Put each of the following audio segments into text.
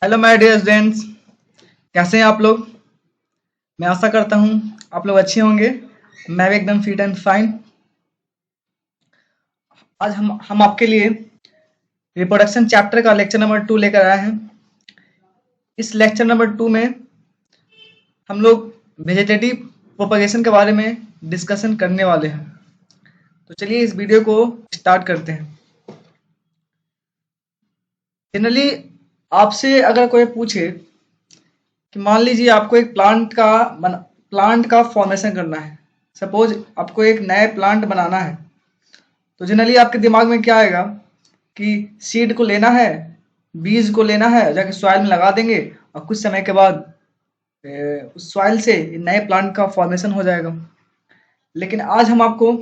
Hello my dear students, कैसे हैं आप लोग। मैं आशा करता हूं आप लोग अच्छे होंगे। मैं भी एकदम फिट एंड फाइन। आज हम आपके लिए रिप्रोडक्शन चैप्टर का लेक्चर नंबर 2 लेकर आए हैं। इस लेक्चर नंबर 2 में हम लोग वेजिटेटिव प्रोपगेशन के बारे में डिस्कशन करने वाले हैं। तो चलिए इस वीडियो को स्टार्ट करते हैं। जनरली आपसे अगर कोई पूछे कि मान लीजिए आपको एक प्लांट का फॉर्मेशन करना है, सपोज आपको एक नया प्लांट बनाना है, तो जनरली आपके दिमाग में क्या आएगा कि सीड को लेना है, बीज को लेना है, जाके सॉइल में लगा देंगे और कुछ समय के बाद उस सॉइल से नए प्लांट का फॉर्मेशन हो जाएगा। लेकिन आज हम आपको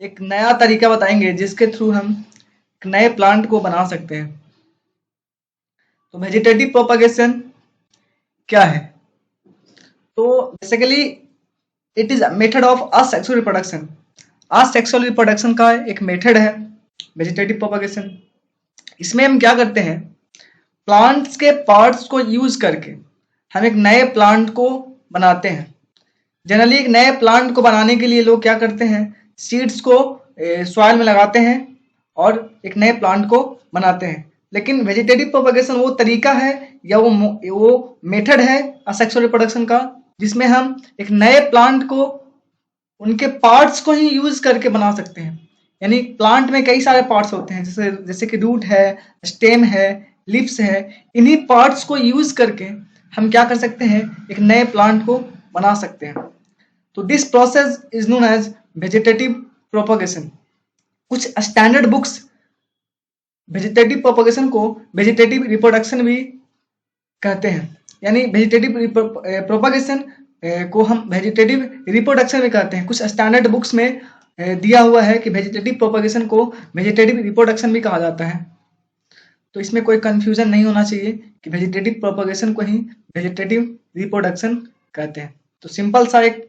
एक नया तरीका बताएंगे जिसके थ्रू हम एक नए प्लांट को बना सकते हैं। तो वेजिटेटिव प्रोपगेशन क्या है? तो basically it is method of asexual reproduction. Asexual reproduction का एक मेथड है वेजिटेटिव प्रोपगेशन। इसमें हम क्या करते हैं, प्लांट्स के पार्ट्स को यूज करके हम एक नए प्लांट को बनाते हैं। जनरली एक नए प्लांट को बनाने के लिए लोग क्या करते हैं, सीड्स को सॉइल में लगाते हैं और एक नए प्लांट को बनाते हैं। लेकिन वेजिटेटिव प्रोपगेशन वो तरीका है या वो मेथड है असेक्सुअल रिप्रोडक्शन का जिसमें हम एक नए प्लांट को उनके पार्ट्स को ही यूज करके बना सकते हैं। यानी प्लांट में कई सारे पार्ट्स होते हैं, जैसे कि रूट है, स्टेम है, लिप्स है। इन्हीं पार्ट्स को यूज करके हम क्या कर सकते हैं, एक नए प्लांट को बना सकते हैं। तो this process is known as vegetative propagation. कुछ स्टैंडर्ड बुक्स वेजिटेटिव प्रोपगेशन को वेजिटेटिव रिप्रोडक्शन भी कहते हैं। यानी वेजिटेटिव प्रोपगेशन को हम वेजिटेटिव रिप्रोडक्शन में कहते हैं। कुछ स्टैंडर्ड बुक्स में दिया हुआ है कि वेजिटेटिव प्रोपगेशन को वेजिटेटिव रिप्रोडक्शन भी कहा जाता है। तो इसमें कोई कंफ्यूजन नहीं होना चाहिए कि वेजिटेटिव प्रोपगेशन को ही वेजिटेटिव रिप्रोडक्शन कहते हैं। तो सिंपल सा एक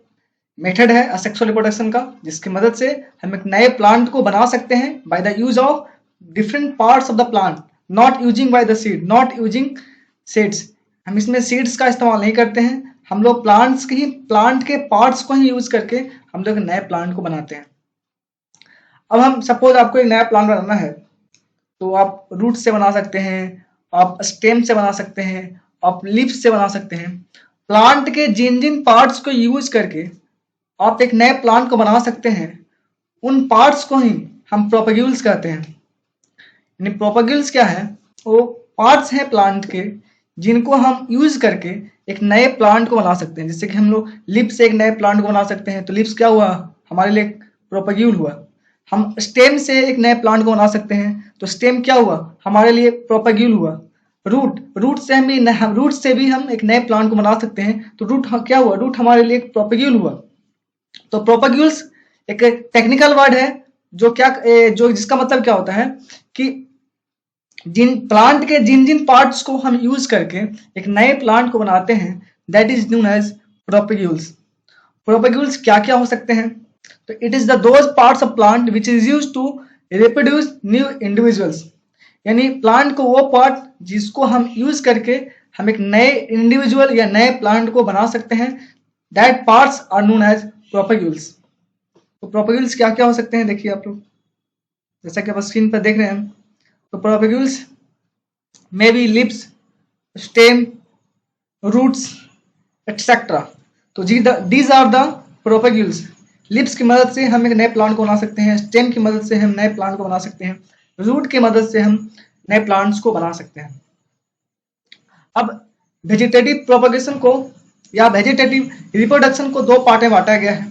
मेथड है असेक्सुअल रिप्रोडक्शन का जिसकी मदद से हम एक नए प्लांट को बना सकते हैं by the use of different parts of the plant, not using by the seed, not using seeds. हम इसमें सीड्स का इस्तेमाल नहीं करते हैं, हम लोग प्लांट के पार्ट्स को ही यूज करके हम लोग नए प्लांट को बनाते हैं। अब हम सपोज आपको एक नया प्लांट बनाना है तो आप रूट से बना सकते हैं, आप स्टेम से बना सकते हैं, आप लीव्स से बना सकते हैं। प्लांट के जिन जिन पार्ट्स को यूज करके आप एक नए प्लांट को बना सकते हैं, उन पार्ट्स को ही हम प्रोपग्यूल्स कहते हैं। यानी प्रोपग्यूल्स क्या है, वो पार्ट्स हैं प्लांट के जिनको हम यूज करके एक नए प्लांट को बना सकते हैं। जैसे कि हम लोग लिप से एक नए प्लांट को बना सकते हैं, तो लिप्स क्या हुआ, हमारे लिए प्रोपग्यूल हुआ। हम स्टेम से एक नए प्लांट को बना सकते हैं, तो स्टेम क्या हुआ, हमारे लिए प्रोपग्यूल हुआ। रूट से भी हम एक नए प्लांट को बना सकते हैं, तो रूट क्या हुआ, रूट हमारे लिए एक प्रोपग्यूल हुआ। तो प्रोपग्यूल्स एक टेक्निकल वर्ड है जो जिसका मतलब क्या होता है कि जिन प्लांट के जिन जिन पार्ट्स को हम यूज करके एक नए प्लांट को बनाते हैं, that is known as propagules. Propagules क्या क्या हो सकते हैं, तो it is the those parts of plant which is use to reproduce new individuals. यानी प्लांट को वो पार्ट जिसको हम यूज करके हम एक नए इंडिविजुअल या नए प्लांट को बना सकते हैं, that parts are known as propagules. तो प्रोपग्यूल्स क्या क्या हो सकते हैं, देखिए आप लोग जैसा कि आप स्क्रीन पर देख रहे हैं। तो propagules may be leaves, stem, roots etcetera. तो these are the propagules. Leaves की मदद से हम एक नए प्लांट को बना सकते हैं, स्टेम की मदद से हम नए प्लांट को बना सकते हैं, रूट की मदद से हम नए प्लांट्स को बना सकते हैं। अब वेजिटेटिव प्रोपगेशन को या वेजिटेटिव रिप्रोडक्शन को दो पार्ट में बांटा गया है।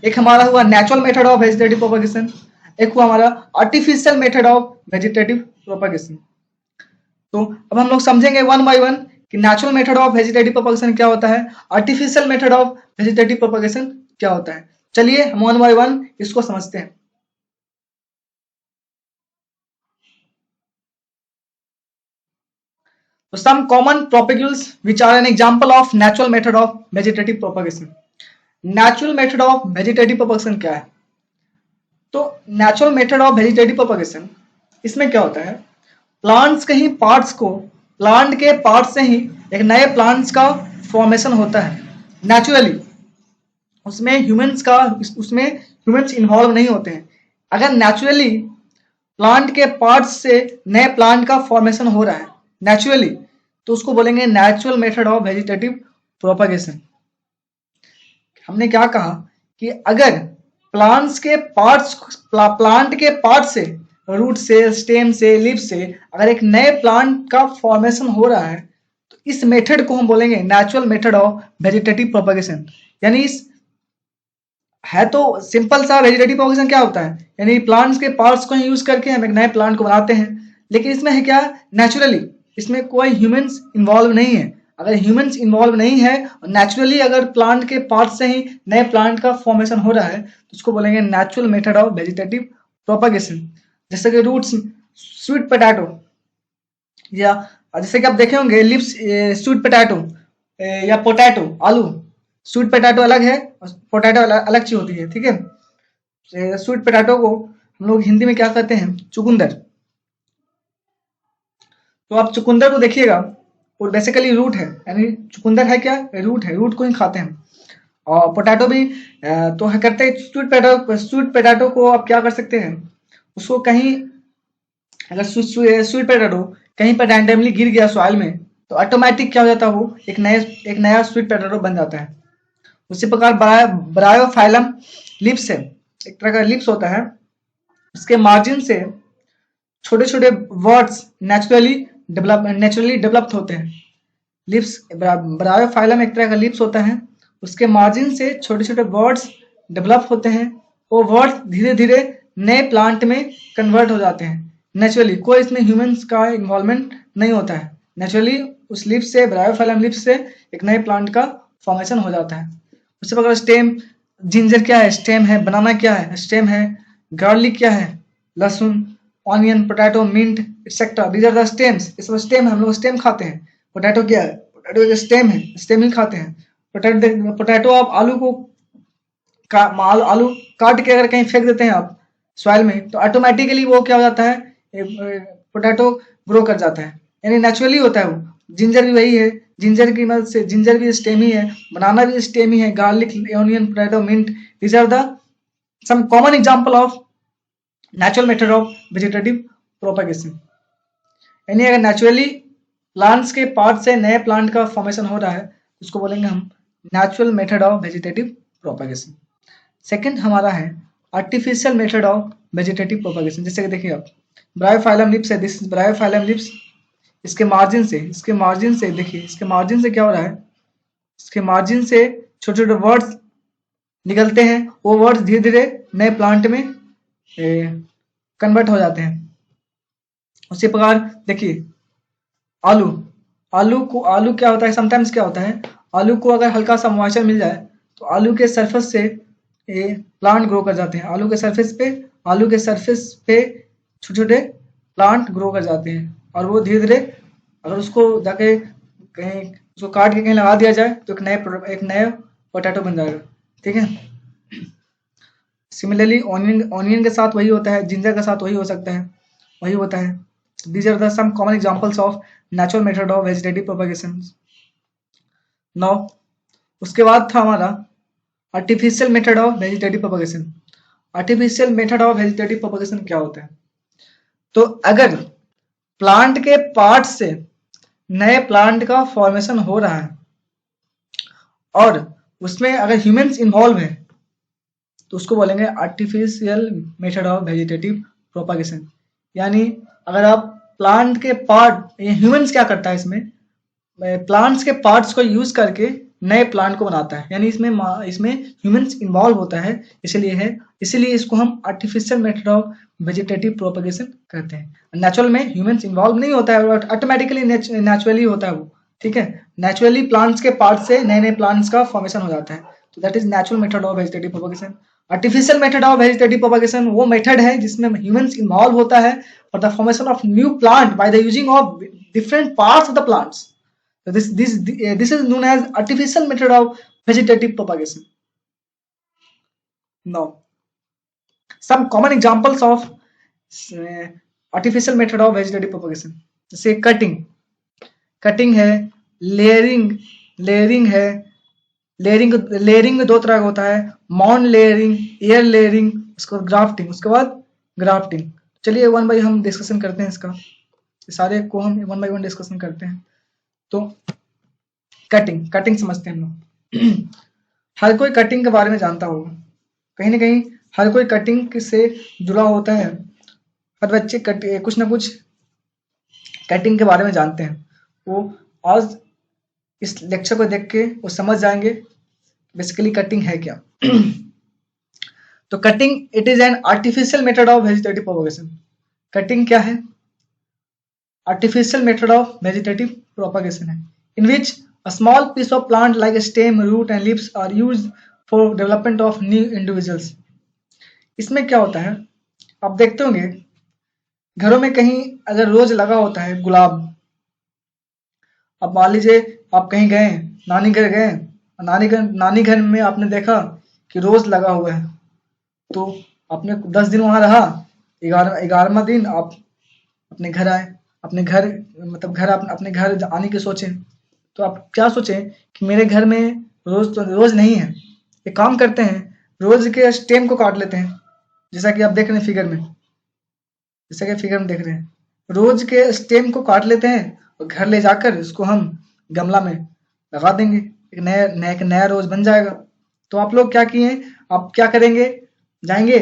एक हमारा हुआ natural method of vegetative propagation, एक हुआ हमारा artificial method of vegetative propagation. तो अब हम लोग समझेंगे वन बाय वन कि natural method of vegetative propagation क्या होता है, artificial method of vegetative propagation क्या होता है। चलिए हम वन बाय वन इसको समझते हैं। So some common propagules which are an example of natural method of vegetative propagation. Natural method of vegetative propagation क्या है, तो natural method of vegetative propagation इसमें क्या होता है, प्लांट्स के ही पार्ट्स को प्लांट के पार्ट से ही एक नए प्लांट्स का फॉर्मेशन होता है नेचुरली। उसमें ह्यूमंस इन्वॉल्व नहीं होते हैं। अगर नेचुरली प्लांट के पार्ट्स से नए प्लांट का फॉर्मेशन हो रहा है नेचुरली, तो उसको बोलेंगे natural method of vegetative propagation. हमने क्या कहा कि अगर प्लांट के पार्ट से, रूट से, स्टेम से, लीफ से अगर एक नए प्लांट का फॉर्मेशन हो रहा है तो इस मेथड को हम बोलेंगे natural method of vegetative propagation. यानी इस है तो सिंपल सा वेजिटेटिव प्रोपगेशन क्या होता है, यानी प्लांट्स के पार्ट्स को यूज करके हम एक नए प्लांट को बनाते हैं। लेकिन इसमें है क्या, नेचुरली, इसमें कोई ह्यूमंस इन्वॉल्व नहीं है। अगर ह्यूमंस इन्वॉल्व नहीं है और नेचुरली अगर प्लांट के पार्ट से ही नए प्लांट का फॉर्मेशन हो रहा है तो उसको बोलेंगे natural method of vegetative propagation. जैसे कि रूट्स, स्वीट पोटैटो, या जैसे कि आप देखे होंगे लिप्स, स्वीट पोटैटो या पोटैटो, आलू। स्वीट पोटैटो अलग है और पोटैटो अलग चीज होती है, ठीक है। स्वीट पोटैटो को हम लोग हिंदी में क्या कहते हैं, चुकंदर। तो आप चुकंदर को देखिएगा, वो बेसिकली रूट है, यानी चुकंदर है क्या, रूट है, रूट को ही खाते हैं। और पोटैटो भी तो है करते हैं। स्वीट पोटैटो को आप क्या कर सकते हैं, उसको कहीं अगर स्वीट पोटैटो कहीं पर रैंडमली गिर गया सॉइल में तो ऑटोमेटिक क्या हो जाता है, वो एक नया स्वीट पोटैटो बन जाता है। उसी प्रकार ब्रायोफाइलम लिप्स है, एक तरह का लिप्स होता है। इसके मार्जिन से छोटे छोटे वर्ड्स नेचुरली डेवलप होते हैं। लिप्स, ब्रायोफाइलम एक तरह का लिप्स होता है, उसके मार्जिन से छोटे छोटे वर्ड्स डेवलप होते हैं। वो वर्ड्स धीरे धीरे नए प्लांट में कन्वर्ट हो जाते हैं नेचुरली। कोई इसमें ह्यूमंस का इन्वॉल्वमेंट नहीं होता है। नेचुरली उस लिप्स से, ब्रायोफाइलम लिप्स से एक नए प्लांट का फॉर्मेशन हो जाता है। उससे प्रकार स्टेम, जिंजर क्या है, स्टेम है। बनाना क्या है, स्टेम है। गार्लिक क्या है, लहसुन। Onion, potato, mint etcetera, these are the stems. इसमें स्टेम है, हम लोग स्टेम खाते हैं। पोटैटो क्या है, पोटैटो एक स्टेम है, स्टेम ही खाते हैं। पोटैटो आप आलू काट के अगर कहीं फेंक देते हैं आप सॉइल में तो ऑटोमेटिकली वो क्या हो जाता है, पोटैटो ग्रो कर जाता है, यानी नेचुरली होता है वो। जिंजर भी वही है, जिंजर की मदद से, जिंजर भी स्टेम ही है, बनाना भी स्टेम ही है। Garlic, onion, potato, mint, these are the some common example of natural method of vegetative propagation. यानी अगर नेचुरली प्लांट्स के पार्ट से नए प्लांट का फॉर्मेशन हो रहा है उसको बोलेंगे हम natural method of vegetative propagation. Second हमारा है artificial method of vegetative propagation. जैसे कि देखिए आप, ब्रायोफाइलम लिप्स है, दिस इज ब्रायोफाइलम लिप्स। इसके मार्जिन से देखिए, इसके मार्जिन से क्या हो रहा है, इसके मार्जिन से छोटे छोटे वर्ड्स निकलते हैं। वो वर्ड्स धीरे धीरे नए प्लांट में कन्वर्ट हो जाते हैं। उसी प्रकार देखिए आलू क्या होता है, समटाइम्स क्या होता है, आलू को अगर हल्का सा मॉइस्चर मिल जाए तो आलू के सरफेस से प्लांट ग्रो कर जाते हैं। आलू के सरफेस पे छोटे छोटे प्लांट ग्रो कर जाते हैं। और वो धीरे धीरे अगर उसको जाके कहीं उसको काट के कहीं लगा दिया जाए तो एक नए पोटैटो बन जाएगा, ठीक है। सिमिलरली ऑनियन के साथ वही होता है, जिंजर के साथ वही हो सकता है, वही होता है। These are the some common examples of natural method of vegetative propagation. Now, उसके बाद था हमारा artificial method of vegetative propagation. Artificial method of vegetative propagation क्या होता है? तो अगर प्लांट के पार्ट से नए प्लांट का फॉर्मेशन हो रहा है और उसमें अगर ह्यूमंस इन्वॉल्व है तो उसको बोलेंगे artificial method of vegetative propagation. यानी अगर आप प्लांट के पार्ट, ह्यूमंस क्या करता है इसमें, प्लांट्स के पार्ट्स को यूज करके नए प्लांट को बनाता है, यानी इसमें ह्यूमंस इन्वॉल्व होता है, इसीलिए इसको हम artificial method of vegetative propagation कहते हैं। नेचुरल में ह्यूमंस इन्वॉल्व नहीं होता है, ऑटोमेटिकली नेचुरली होता है वो, ठीक है। नेचुरली प्लांट्स के पार्ट से नए नए प्लांट्स का फॉर्मेशन हो जाता है, तो that is natural method of vegetative propagation. Artificial method of vegetative propagation वो मेथड है जिसमें ह्यूमंस इन्वॉल्व होता है for the formation of new plant by the using of different parts of the plants. So this is known as artificial method of vegetative propagation. Now, some common examples of artificial method of vegetative propagation. जैसे cutting, cutting है, layering layering है। Layering में दो तरह का होता है, mount layering, air layering, उसके बाद ग्राफ्टिंग, उसके बाद ग्राफ्टिंग। चलिए वन बाई हम डिस्कशन करते हैं इसका, सारे को हम वन बाई वन डिस्कशन करते हैं। तो कटिंग कटिंग समझते हैं हम लोग। हर कोई कटिंग के बारे में जानता होगा, कहीं ना कहीं हर कोई कटिंग से जुड़ा होता है। हर बच्चे कुछ ना कुछ कटिंग के बारे में जानते हैं। वो आज इस लेक्चर को देख के वो समझ जाएंगे बेसिकली कटिंग है क्या। तो cutting it is an artificial method of vegetative propagation. Cutting क्या है? Artificial method of vegetative propagation है, इन विच a small piece of plant like a stem, root and leaves are used for development of new individuals। इसमें क्या होता है, आप देखते होंगे घरों में कहीं अगर रोज लगा होता है गुलाब, अब मान लीजिए आप कहीं गए, नानी घर गए, नानी घर में आपने देखा कि रोज लगा हुआ है, तो आपने 10 दिन वहां रहा, 11वां दिन आप अपने घर आए, अपने घर मतलब घर अपने घर आने की सोचे, तो आप क्या सोचें कि मेरे घर में रोज नहीं है, एक काम करते हैं रोज के स्टेम को काट लेते हैं, जैसा कि आप देख रहे हैं फिगर में, जैसा कि फिगर में देख रहे हैं, रोज के स्टेम को काट लेते हैं और घर ले जाकर इसको हम गमला में लगा देंगे, एक नया रोज बन जाएगा। तो आप लोग क्या किए, आप क्या करेंगे, जाएंगे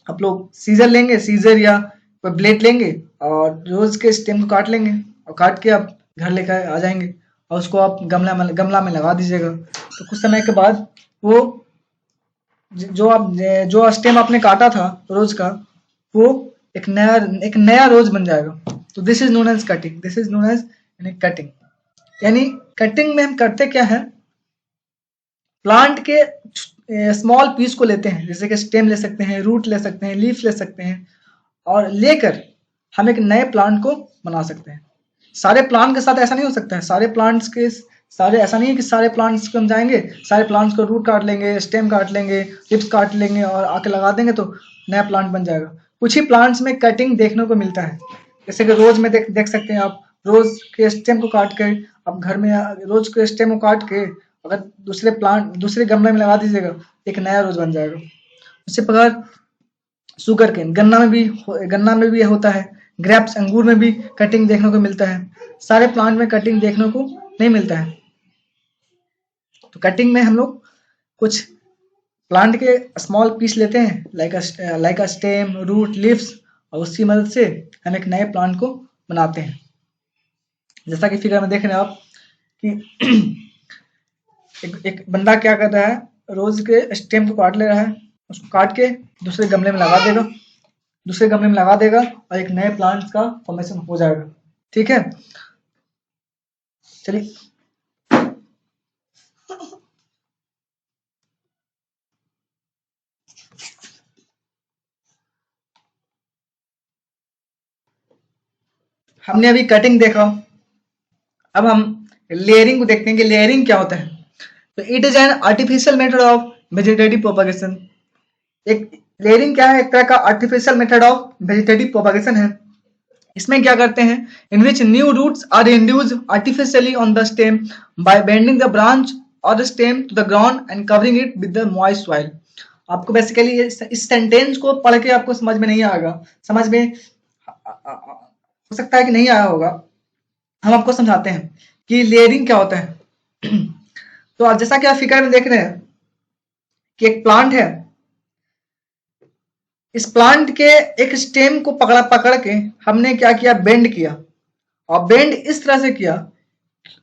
आप लोग सीजर लेंगे, सीजर या कोई ब्लेड लेंगे और रोज के स्टेम को काट लेंगे और काट के आप घर लेकर आ जाएंगे और उसको आप गमला में लगा दीजिएगा। तो कुछ समय के बाद वो जो स्टेम आपने काटा था रोज का, वो एक नया रोज बन जाएगा। तो this is known as cutting, this is known as cutting. यानी कटिंग में हम करते क्या है, प्लांट के स्मॉल पीस को लेते हैं, जैसे कि स्टेम ले सकते हैं, रूट ले सकते हैं, लीफ ले सकते हैं, और लेकर हम एक नए प्लांट को बना सकते हैं। सारे प्लांट के साथ ऐसा नहीं हो सकता है, सारे ऐसा नहीं है कि सारे प्लांट्स को हम जाएंगे, सारे प्लांट्स को रूट काट लेंगे, स्टेम काट लेंगे, टिप्स काट लेंगे और आके लगा देंगे तो नया प्लांट बन जाएगा। कुछ ही प्लांट्स में कटिंग देखने को मिलता है, जैसे कि रोज में देख सकते हैं आप, रोज के स्टेम को काट के आप घर में रोज के स्टेम को काट के अगर दूसरे गमले में लगा दीजिएगा, एक नया रोज बन जाएगा। उसी प्रकार शुगर केन, गन्ना में भी होता है, ग्रेप्स अंगूर में भी कटिंग देखने को मिलता है। सारे प्लांट में कटिंग देखने को नहीं मिलता है। तो कटिंग में हम लोग कुछ प्लांट के स्मॉल पीस लेते हैं, like a stem, root, leaves, और उसकी मदद से हम एक नए प्लांट को बनाते हैं। जैसा कि फिगर में देख रहे हैं आप कि एक बंदा क्या कर रहा है, रोज के स्टेम को काट ले रहा है, उसको काट के दूसरे गमले में लगा देगा और एक नए प्लांट का फॉर्मेशन हो जाएगा। ठीक है, चलिए हमने अभी कटिंग देखा, अब हम लेयरिंग को देखते हैं कि लेयरिंग क्या होता है। तो it is an artificial method of vegetative propagation. एक लेयरिंग क्या है, एक तरह का artificial method of vegetative propagation है। इसमें क्या करते हैं, in which new roots are induced artificially on the stem by bending the branch और the stem to the ground and covering it with the moist soil. आपको basically इस sentence को पढ़ के आपको समझ में नहीं आएगा, समझ में हो सकता है कि नहीं आया होगा, हम आपको समझाते हैं कि लेयरिंग क्या होता है। तो जैसा कि आप फिगर में देख रहे हैं कि एक प्लांट है, इस प्लांट के एक स्टेम को पकड़ के हमने क्या किया, बेंड किया, और बेंड इस तरह से किया,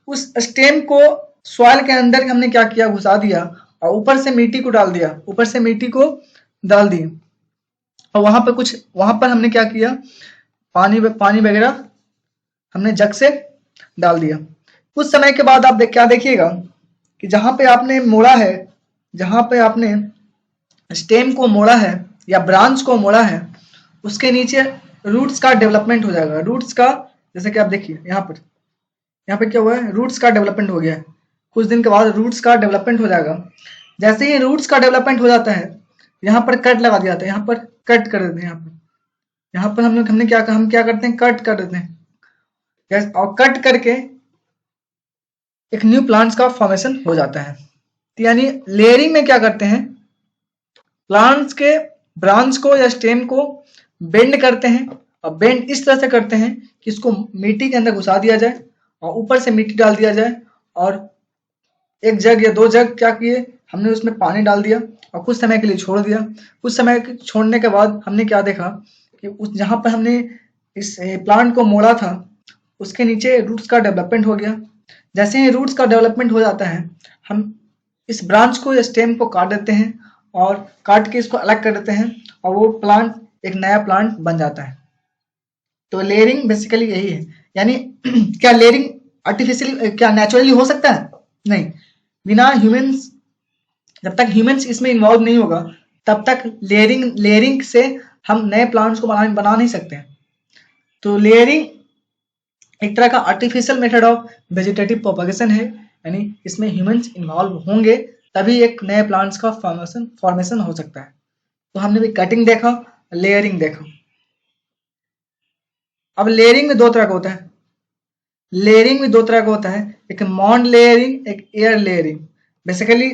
उस स्टेम को सॉइल के अंदर हमने क्या किया, घुसा दिया और ऊपर से मिट्टी को डाल दी, और वहां पर हमने क्या किया, पानी वगैरह हमने जग से डाल दिया। कुछ समय के बाद आप क्या देखिएगा कि जहां पे आपने मोड़ा है, जहां पे आपने स्टेम को मोड़ा है या ब्रांच को मोड़ा है, उसके नीचे रूट्स का डेवलपमेंट हो जाएगा। रूट्स का, जैसे कि आप देखिए यहाँ पे क्या हुआ है, रूट्स का डेवलपमेंट हो गया है। कुछ दिन के बाद रूट्स का डेवलपमेंट हो जाएगा। जैसे ही रूट्स का डेवलपमेंट हो जाता है, यहाँ पर कट लगा दिया जाता है, यहाँ पर कट कर देते हैं, यहाँ पर हमने क्या करते हैं, कट कर देते हैं। और कट करके एक न्यू प्लांट्स का फॉर्मेशन हो जाता है। तो यानी लेयरिंग में क्या करते हैं, प्लांट्स के ब्रांच को या स्टेम को बेंड करते हैं, और बेंड इस तरह से करते हैं कि इसको मिट्टी के अंदर घुसा दिया जाए और ऊपर से मिट्टी डाल दिया जाए, और एक जग या 2 जग क्या किए हमने, उसमें पानी डाल दिया और कुछ समय के लिए छोड़ दिया। कुछ समय छोड़ने के बाद हमने क्या देखा कि उस जहाँ पर हमने इस प्लांट को मोड़ा था उसके नीचे रूट्स का डेवलपमेंट हो गया। जैसे ही रूट्स का डेवलपमेंट हो जाता है, हम इस ब्रांच को या स्टेम को काट देते हैं और काट के इसको अलग कर देते हैं, और वो प्लांट एक नया प्लांट बन जाता है। तो लेयरिंग बेसिकली यही है। यानी क्या लेयरिंग आर्टिफिशियली, क्या नेचुरली हो सकता है? नहीं, बिना ह्यूमंस, जब तक ह्यूमंस इसमें इन्वॉल्व नहीं होगा तब तक लेयरिंग से हम नए प्लांट्स को बना नहीं सकते हैं। तो लेयरिंग एक तरह का artificial method of vegetative propagation है, यानी इसमें ह्यूमंस इन्वॉल्व होंगे तभी एक नए प्लांट्स का फॉर्मेशन हो सकता है। तो हमने भी कटिंग देखा, लेयरिंग देखा। अब लेयरिंग में 2 तरह का होता है। लेयरिंग में 2 तरह का होता है, एक मॉन्ड लेयरिंग, एक एयर लेयरिंग। बेसिकली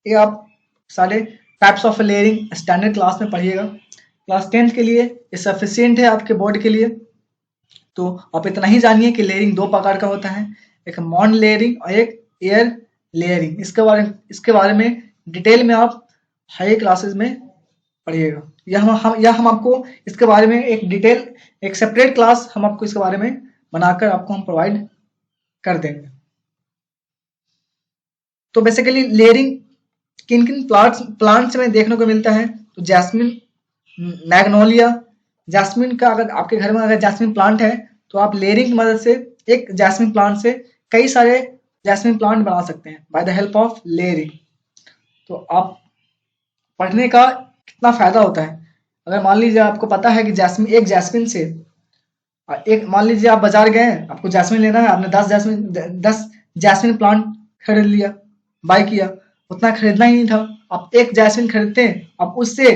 ये आप सारे types of layering standard class में पढ़िएगा। क्लास 10th के लिए ये सफिशियंट है आपके बोर्ड के लिए। तो आप इतना ही जानिए कि लेयरिंग 2 प्रकार का होता है, एक मॉन्ड लेयरिंग और एक एयर लेयरिंग। इसके बारे में डिटेल में आप हाई क्लासेस में पढ़िएगा। यह हम आपको इसके बारे में एक सेपरेट क्लास हम आपको इसके बारे में बनाकर आपको हम प्रोवाइड कर देंगे। तो बेसिकली लेयरिंग किन किन प्लांट्स में देखने को मिलता है? तो जैस्मिन, मैग्नोलिया। जैस्मिन का, अगर आपके घर में अगर जैस्मिन प्लांट है तो आप लेयरिंग की मदद से एक जैस्मिन प्लांट से कई सारे जैस्मिन प्लांट बना सकते हैं by the help of layering. तो आप पढ़ने का कितना फायदा होता है, अगर मान लीजिए आपको पता है कि एक जैस्मिन से एक, मान लीजिए आप बाजार गए, आपको जैस्मिन लेना है, आपने 10 जैस्मिन प्लांट खरीद लिया, बाय किया। उतना खरीदना ही नहीं था, आप एक जैस्मिन खरीदते हैं, आप उससे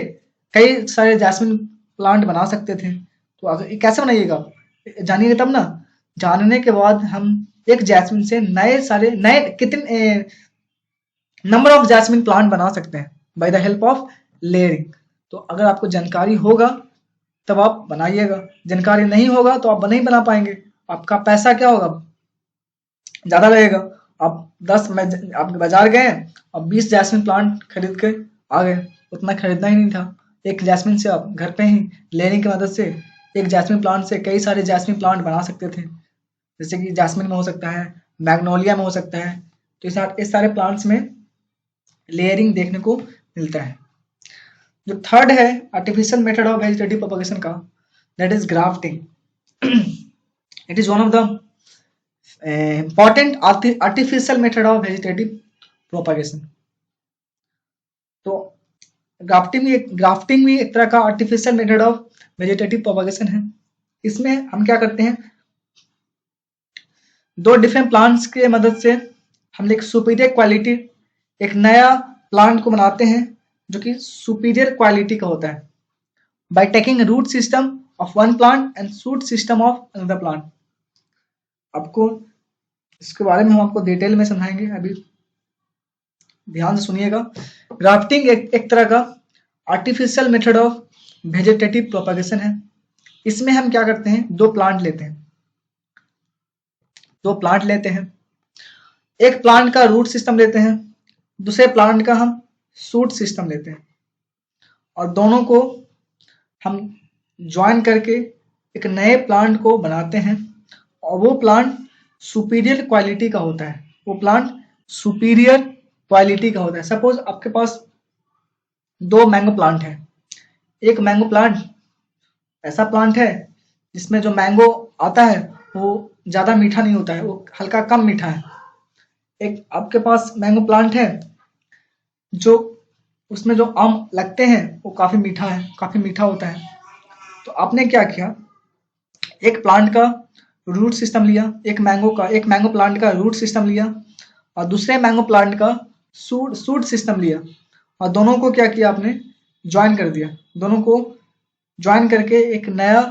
कई सारे जैस्मिन प्लांट बना सकते थे। तो अगर कैसे बनाइएगा जानिएगा तब ना। जानने के बाद हम एक जैस्मिन से नए कितने नंबर ऑफ जैस्मिन प्लांट बना सकते हैं by the help of layering. तो अगर आपको जानकारी होगा तब आप बनाइएगा, जानकारी नहीं होगा तो आप नहीं बना पाएंगे, आपका पैसा क्या होगा, ज्यादा लगेगा। आप बाजार गए और 20 जैस्मिन प्लांट खरीद के आ गए, उतना खरीदना ही नहीं था। एक जैस्मिन से आप घर पे ही लेयरिंग की मदद से एक जैस्मिन प्लांट से कई सारे जैस्मिन प्लांट बना सकते थे। जैसे कि जैस्मिन में हो सकता है, मैग्नोलिया में हो सकता है। तो इस सारे प्लांट्स में लेयरिंग देखने को मिलता है। जो थर्ड है artificial method of vegetative propagation का, that is grafting. It is one of the important artificial method of vegetative propagation। तो ग्राफ्टिंग भी एक तरह का artificial method of vegetative propagation है। इसमें हम क्या करते हैं, 2 डिफरेंट प्लांट्स के मदद से हम एक सुपीरियर क्वालिटी, एक नया प्लांट को बनाते हैं जो कि सुपीरियर क्वालिटी का होता है, by taking root system of one plant and shoot system of another plant. आपको इसके बारे में हम आपको डिटेल में समझाएंगे, अभी ध्यान से सुनिएगा। ग्राफ्टिंग एक तरह का artificial method of vegetative propagation है। इसमें हम क्या करते हैं, 2 प्लांट लेते हैं, एक प्लांट का रूट सिस्टम लेते हैं, दूसरे प्लांट का हम शूट सिस्टम लेते हैं, और दोनों को हम ज्वाइन करके एक नए प्लांट को बनाते हैं, और वो प्लांट सुपीरियर क्वालिटी का होता है। वो प्लांट सुपीरियर क्वालिटी का होता है। सपोज आपके पास 2 मैंगो प्लांट है। एक मैंगो प्लांट ऐसा प्लांट है जिसमें जो मैंगो आता है वो ज्यादा मीठा नहीं होता है, वो हल्का कम मीठा है। एक आपके पास मैंगो प्लांट है जो उसमें जो आम लगते हैं वो काफी मीठा होता है। तो आपने क्या किया, एक प्लांट का रूट सिस्टम लिया, एक मैंगो प्लांट का रूट सिस्टम लिया, और दूसरे मैंगो प्लांट का सूट सिस्टम लिया, और दोनों को क्या किया आपने, ज्वाइन कर दिया। दोनों को ज्वाइन करके एक नया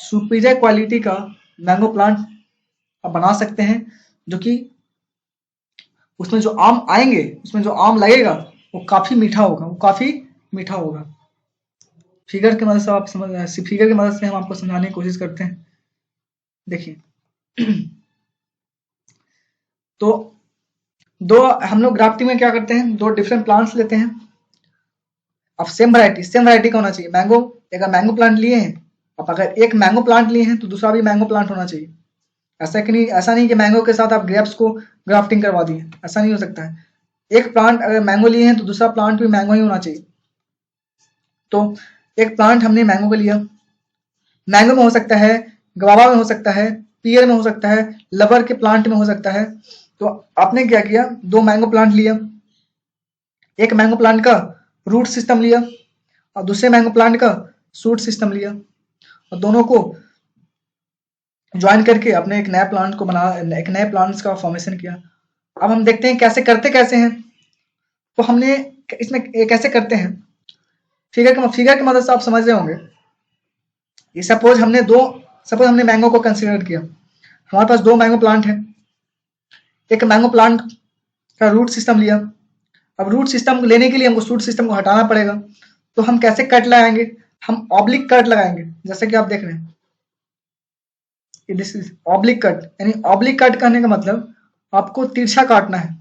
सुपीरियर क्वालिटी का मैंगो प्लांट आप बना सकते हैं, जो कि उसमें जो आम आएंगे, उसमें जो आम लगेगा वो काफी मीठा होगा, वो काफी मीठा होगा। फिगर की मदद से आप समझ, फिगर की मदद से हम आपको समझाने की कोशिश करते हैं। देखिए तो दो हम लोग ग्राफ्टिंग में क्या करते हैं, दो डिफरेंट प्लांट्स लेते हैं। अब सेम वैरायटी का होना चाहिए। मैंगो, अगर मैंगो प्लांट लिए हैं, अब अगर एक मैंगो प्लांट लिए हैं तो दूसरा भी मैंगो प्लांट होना चाहिए। ऐसा नहीं कि मैंगो के साथ आप ग्रेप्स को ग्राफ्टिंग करवा दिए, ऐसा नहीं हो सकता है। एक प्लांट अगर मैंगो लिए हैं तो दूसरा प्लांट भी मैंगो ही होना चाहिए। तो एक प्लांट हमने मैंगो का लिया, मैंगो में हो सकता है, गवावा में हो सकता है, पियर में हो सकता है, लबर के प्लांट में हो सकता है। तो आपने क्या किया, दो मैंगो प्लांट लिया, एक मैंगो प्लांट का रूट सिस्टम लिया और दूसरे मैंगो प्लांट का शूट सिस्टम लिया, और दोनों को ज्वाइन करके अपने एक नया प्लांट को बना, एक नए प्लांट्स का फॉर्मेशन किया। अब हम देखते हैं कैसे करते कैसे हैं। तो हमने इसमें कैसे करते हैं, फिगर की मदद से आप समझ रहे होंगे। ये सपोज हमने मैंगो को कंसीडर किया। हमारे पास दो मैंगो प्लांट है, एक मैंगो प्लांट का रूट सिस्टम लिया। अब रूट सिस्टम को लेने के लिए हमको शूट सिस्टम को हटाना पड़ेगा। तो हम कैसे कट लगाएंगे, हम ऑब्लिक कट लगाएंगे, जैसे कि आप देख रहे हैं दिस इज ऑब्लिक कट। यानी ऑब्लिक कट करने का मतलब आपको तिरछा काटना है,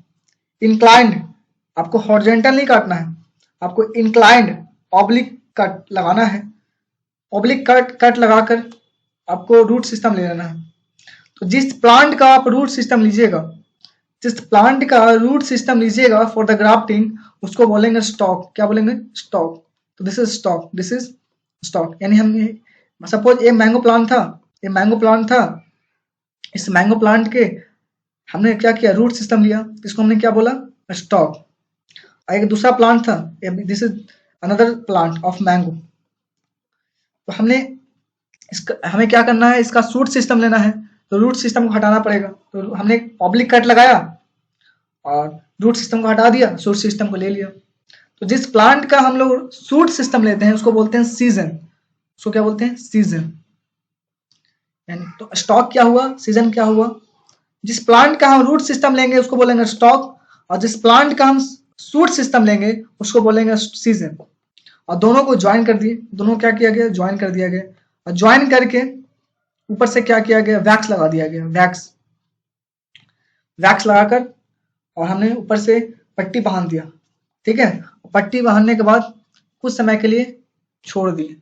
इंक्लाइंड, आपको हॉरिजॉन्टल नहीं काटना है, आपको इंक्लाइंड ऑब्लिक कट लगाना है। ऑब्लिक कट लगाकर आपको रूट सिस्टम ले लेना है। तो जिस प्लांट का आप रूट सिस्टम लीजिएगा, जिस प्लांट का रूट सिस्टम लीजिएगा फॉर द ग्राफ्टिंग, उसको बोलेंगे स्टॉक। क्या बोलेंगे, स्टॉक। तो this is stock, this is stock. यानी हम सपोज ये मैंगो प्लांट था, ये मैंगो प्लांट था, इस मैंगो प्लांट के हमने क्या किया, रूट सिस्टम लिया, इसको हमने क्या बोला, स्टॉक। एक दूसरा प्लांट था, this is another plant of mango. तो हमें क्या करना है, इसका शूट सिस्टम लेना है, तो रूट सिस्टम को हटाना पड़ेगा। तो हमने ऑब्लिक कट लगाया और रूट सिस्टम को हटा दिया, शूट सिस्टम को ले लिया। तो जिस प्लांट का हम लोग शूट सिस्टम लेते हैं उसको बोलते हैं सीजन। उसको क्या बोलते हैं, सीजन। यानी तो स्टॉक क्या हुआ, सीजन क्या हुआ। जिस प्लांट का हम रूट सिस्टम लेंगे उसको बोलेंगे स्टॉक, और जिस प्लांट का हम शूट सिस्टम लेंगे उसको बोलेंगे सीजन। और दोनों को ज्वाइन कर दिए, दोनों क्या किया गया, ज्वाइन कर दिया गया। और ज्वाइन करके ऊपर से क्या किया गया, वैक्स लगा दिया गया, वैक्स लगाकर, और हमने ऊपर से पट्टी बांध दिया। ठीक है, पट्टी बांधने के बाद कुछ समय के लिए छोड़ दिए।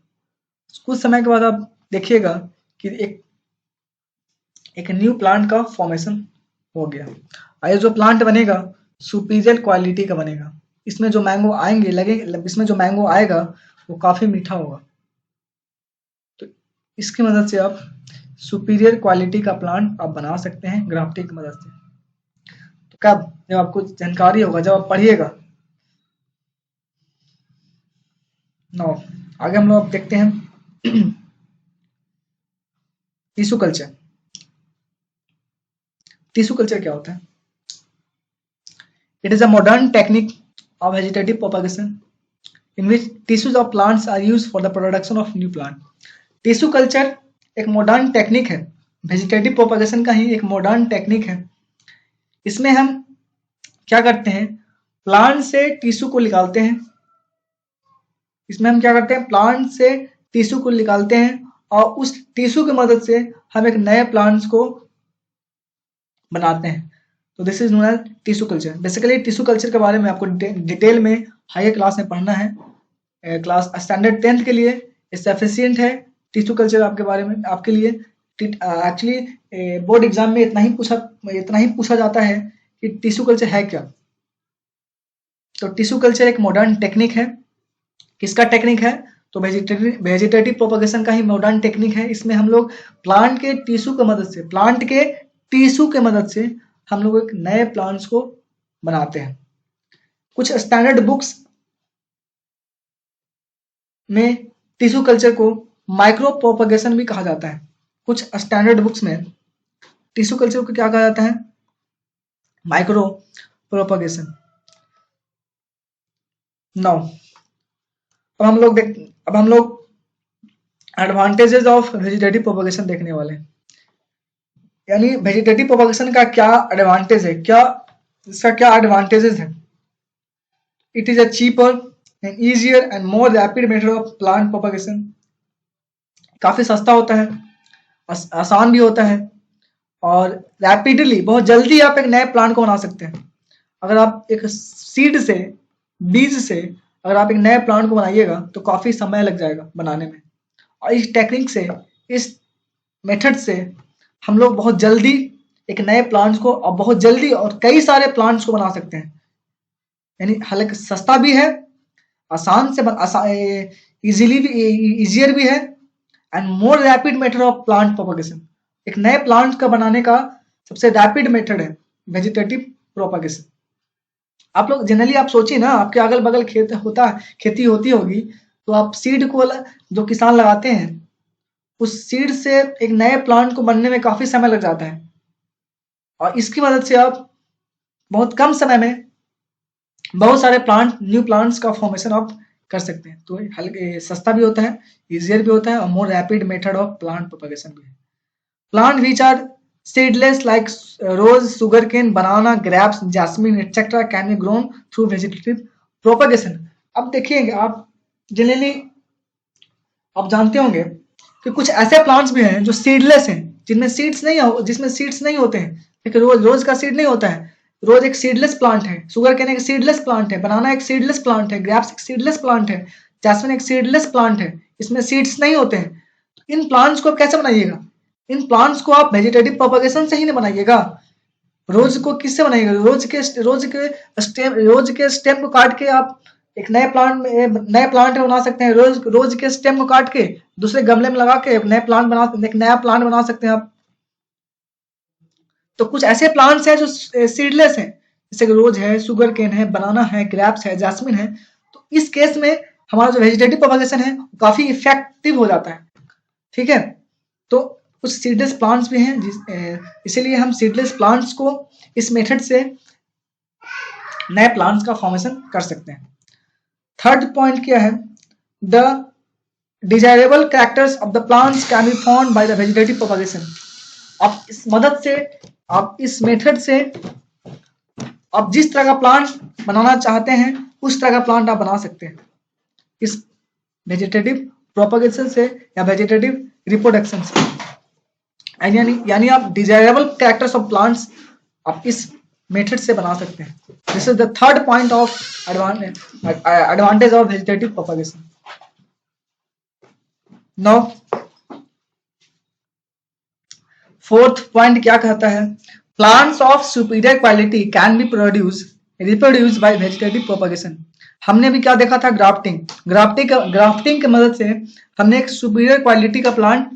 कुछ समय के बाद आप देखिएगा कि एक न्यू प्लांट का फॉर्मेशन हो गया। और ये जो प्लांट बनेगा सुपीरियर क्वालिटी का बनेगा। इसमें जो मैंगो आएंगे इसमें जो मैंगो आएगा वो काफी मीठा होगा। तो इसकी मदद से आप सुपीरियर क्वालिटी का प्लांट आप बना सकते हैं ग्राफ्टिंग की मदद से। तो कब, जब आपको जानकारी होगा, जब आप पढ़िएगा। नो, आगे हम लोग देखते हैं टिश्यू कल्चर। टिश्यू कल्चर क्या होता है, it is a modern technique of vegetative propagation in which tissues of plants are used for the production of new plant. Tissue culture एक मॉडर्न टेक्निक है, वेजिटेटिव प्रोपगेशन का ही एक modern technique है। इसमें हम क्या करते हैं, प्लांट से टिश्यू को निकालते हैं। इसमें हम क्या करते हैं, प्लांट से टिश्यू को निकालते हैं और उस टिश्यू की मदद से हम एक नए प्लांट्स को बनाते हैं। तो this is known as tissue culture. Basically tissue culture के बारे में आपको डिटेल में हायर क्लास में पढ़ना है। क्लास स्टैंडर्ड 10th के लिए सफिशिएंट है टिश्यू कल्चर आपके बारे में, आपके लिए। एक्चुअली बोर्ड एग्जाम में इतना ही पूछा जाता है कि टिश्यू कल्चर है क्या। तो टिश्यू कल्चर एक मॉडर्न टेक्निक है। किसका टेक्निक है, तो वेजिटेटिव प्रोपगेशन का ही मॉडर्न टेक्निक है। इसमें हम लोग प्लांट के टिश्यू की मदद से हम लोग एक नए प्लांट्स को बनाते हैं। कुछ स्टैंडर्ड बुक्स में टिश्यू कल्चर को माइक्रो प्रोपगेशन भी कहा जाता है। कुछ स्टैंडर्ड बुक्स में टिश्यू कल्चर को क्या कहा जाता है, माइक्रो प्रोपगेशन। नाउ अब हम लोग एडवांटेजेस ऑफ वेजिटेटिव प्रोपगेशन देखने वाले हैं। यानी वेजिटेटिव प्रोपगेशन का क्या एडवांटेज है, क्या इसका क्या एडवांटेजेस है? It is a cheaper and easier and more rapid method of plant propagation. काफी सस्ता होता है, आसान भी होता है, और रैपिडली बहुत जल्दी आप एक नए प्लांट को बना सकते हैं। अगर आप एक सीड से, बीज से अगर आप एक नए प्लांट को बनाइएगा तो काफी समय लग जाएगा बनाने में, और इस टेक्निक से, इस मेथड से हम लोग बहुत जल्दी एक नए प्लांट्स को, और बहुत जल्दी और कई सारे प्लांट्स को बना सकते हैं। यानी हालांकि सस्ता भी है, आसान से इजीली भी, इजियर भी है, and more rapid method of plant propagation. एक नए प्लांट का बनाने का सबसे रैपिड मेथड है वेजिटेटिव प्रोपगेशन। आप लोग जनरली आप सोचिए ना, आपके अगल बगल खेत होता है, खेती होती होगी, तो आप सीड को जो किसान लगाते हैं, उस सीड से एक नए प्लांट को बनने में काफी समय लग जाता है, और इसकी मदद से आप बहुत कम समय में बहुत सारे न्यू प्लांट्स का फॉर्मेशन आप कर सकते हैं। तो हल्के सस्ता भी होता है, इजियर भी होता है, और more rapid method of plant propagation भी है। Plant which are seedless like rose, sugar cane, banana, grapes, jasmine etcetera can be grown through vegetative propagation. अब देखिए, आप जनरली आप जानते होंगे कि कुछ ऐसे प्लांट्स भी हैं जो सीडलेस हैं, जिसमें सीड्स नहीं होते हैं। देखिए, रोज का सीड नहीं होता है, रोज एक सीडलेस प्लांट है, शुगर केन एक सीडलेस प्लांट है, बनाना एक सीडलेस प्लांट है, ग्रेप्स एक सीडलेस प्लांट है, जैस्मिन एक सीडलेस प्लांट है, इसमें सीड्स नहीं होते हैं। तो इन प्लांट्स को आप कैसे बनाइएगा? इन प्लांट्स को आप वेजिटेटिव प्रोपगेशन से ही नहीं बनाइएगा। रोज को किससे बनाइएगा? रोज के स्टेम को काट के आप एक नए प्लांट बना सकते हैं। रोज के स्टेम को काट के दूसरे गमले में लगा के एक नया प्लांट बना सकते हैं आप। तो कुछ ऐसे प्लांट्स हैं जो सीडलेस हैं, जैसे कि रोज है, शुगर केन है, बनाना है, ग्रेप्स है, जैस्मिन है। तो इस केस में हमारा जो वेजिटेटिव प्रोपगेशन है काफी इफेक्टिव हो जाता है। ठीक है, तो कुछ सीडलेस प्लांट्स भी हैं, इसीलिए हम सीडलेस प्लांट्स को इस मेथड से नए प्लांट्स का फॉर्मेशन कर सकते हैं। थर्ड पॉइंट क्या है? The desirable characters of the plants can be found by the vegetative propagation. आप इस मदद से, आप इस मेथड से आप जिस तरह का प्लांट बनाना चाहते हैं उस तरह का प्लांट आप बना सकते हैं इस वेजिटेटिव प्रोपगेशन से या वेजिटेटिव रिप्रोडक्शन से। यानी आप डिजायरेबल कैरेक्टर्स ऑफ प्लांट्स आप इस मेथड से बना सकते हैं। This is the third point of advantage of vegetative propagation. Now fourth point क्या कहता है? Plants of superior quality can be reproduce by vegetative propagation. हमने भी क्या देखा था? ग्राफ्टिंग की मदद से हमने एक सुपीरियर क्वालिटी का प्लांट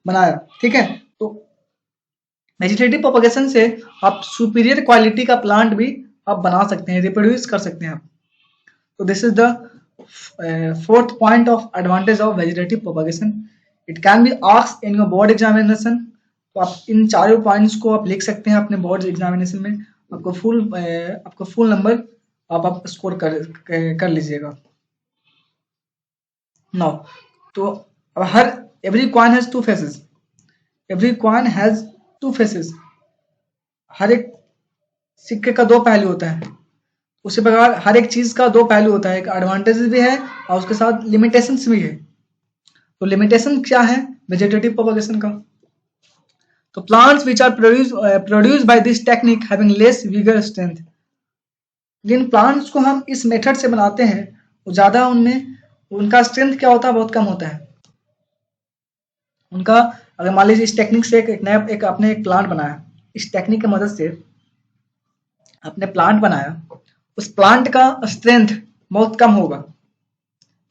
बनाया। ठीक है, तो वेजिटेटिव प्रोपगेशन से आप सुपीरियर क्वालिटी का प्लांट भी आप बना सकते हैं, रिप्रोड्यूस कर सकते हैं आप। तो this is the fourth point of advantage of vegetative propagation. It can be asked in your board examination. तो आप इन चारों पॉइंट्स को आप लिख सकते हैं अपने बोर्ड एग्जामिनेशन में। आपको फुल नंबर आप स्कोर कर लीजिएगा। नाउ, तो every coin has two faces. Every coin has two faces. हर एक सिक्के का दो पहलू होता है। उसी प्रकार हर एक चीज का दो पहलू होता है, एक एडवांटेज भी है और उसके साथ लिमिटेशंस भी है। तो लिमिटेशन क्या है वेजिटेटिव प्रोपगेशन का? तो plants which are produce by this technique having less vigour strength. जिन प्लांट्स को हम इस मेथड से बनाते हैं वो ज्यादा, उनमें उनका स्ट्रेंथ क्या होता है? बहुत कम होता है उनका। अगर मान लीजिए इस टेक्निक से एक आपने एक प्लांट बनाया, इस टेक्निक की मदद से आपने प्लांट बनाया, उस प्लांट का स्ट्रेंथ बहुत कम होगा।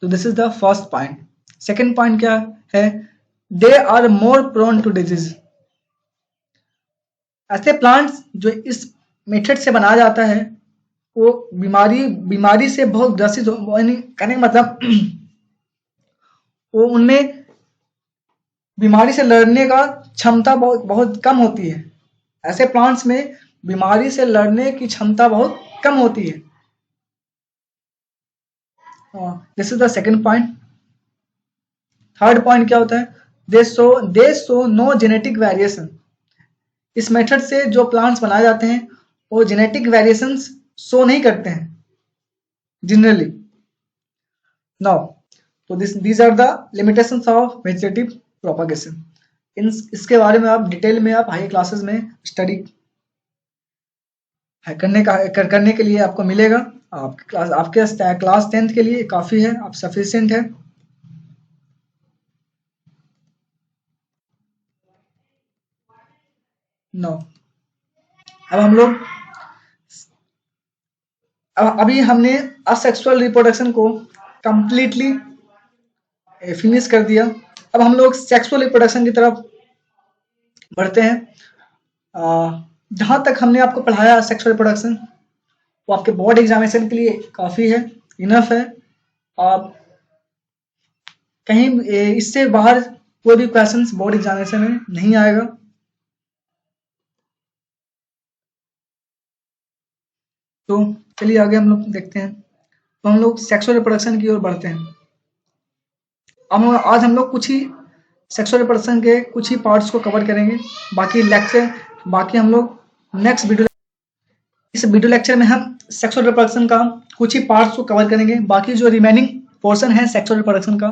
तो this is the first point. Second point क्या है? They are more prone to disease. ऐसे प्लांट्स जो इस मेथड से बनाया जाता है वो बीमारी से बहुत ग्रसित हो, कहने का मतलब वो उनमें बीमारी से लड़ने का क्षमता बहुत कम होती है। ऐसे प्लांट्स में बीमारी से लड़ने की क्षमता बहुत कम होती है। This is the second point. Third point क्या होता है? They show no genetic variation. इस मेथड से जो प्लांट्स बनाए जाते हैं वो जेनेटिक वेरिएशंस शो नहीं करते हैं जनरली। नाउ तो these are the limitations of vegetative propagation. इसके बारे में आप डिटेल में आप हाई क्लासेस में स्टडी करने के लिए आपको मिलेगा। आपके क्लास 10th के लिए काफ़ी है, आप सफिशिएंट है। नो अब हम लोग अभी हमने असेक्सुअल रिप्रोडक्शन को कंप्लीटली फिनिश कर दिया। अब हम लोग सेक्सुअल रिप्रोडक्शन की तरफ बढ़ते हैं। जहाँ तक हमने आपको पढ़ाया सेक्सुअल रिप्रोडक्शन वो आपके बोर्ड एग्जामिनेशन के लिए काफ़ी है, इनफ है। आप कहीं इससे बाहर कोई भी क्वेश्चंस बोर्ड एग्जामिनेशन में नहीं आएगा। तो चलिए आगे हम लोग देखते हैं। तो हम लोग सेक्सुअल रिप्रोडक्शन की ओर बढ़ते हैं। आज हम लोग कुछ ही सेक्सुअल रिप्रोडक्शन के कुछ ही पार्ट्स को कवर करेंगे। बाकी हम लोग इस वीडियो लेक्चर में हम सेक्सुअल रिप्रोडक्शन का कुछ ही पार्ट्स को कवर करेंगे। बाकी जो रिमेनिंग पोर्शन है सेक्सुअल रिप्रोडक्शन का